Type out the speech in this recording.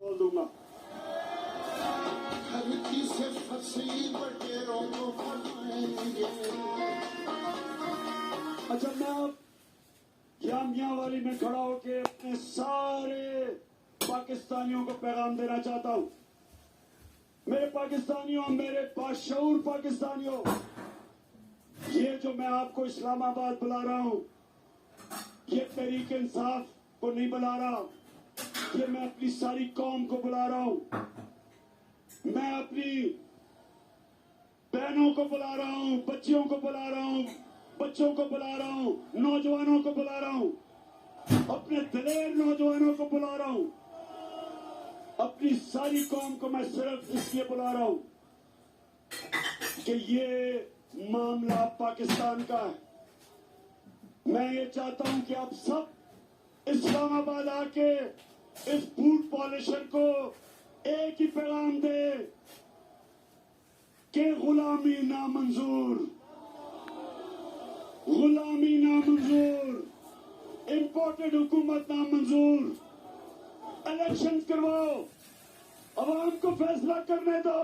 بول دوں گا. اچھا میں اب جامعہ والی میں کھڑا ہو کے اپنے سارے پاکستانیوں کو پیغام دینا چاہتا ہوں. میرے پاکستانیوں، میرے باشعور پاکستانیوں، یہ جو میں آپ کو اسلام آباد بلا رہا ہوں، یہ تحریک انصاف کو نہیں بلا رہا، یہ میں اپنی ساری قوم کو بلا رہا ہوں. میں اپنی بہنوں کو بلا رہا ہوں، بچیوں کو بلا رہا ہوں، بچوں کو بلا رہا ہوں، نوجوانوں کو بلا رہا ہوں، اپنے دلیر نوجوانوں کو بلا رہا ہوں. اپنی ساری قوم کو میں صرف اس لیے بلا رہا ہوں کہ یہ معاملہ پاکستان کا ہے. میں یہ چاہتا ہوں کہ آپ سب اسلام آباد آ کے اس بوٹ پالشر کو ایک ہی پیغام دے کہ غلامی نامنظور، غلامی نامنظور، امپورٹڈ حکومت نامنظور. الیکشن کرواؤ، عوام کو فیصلہ کرنے دو.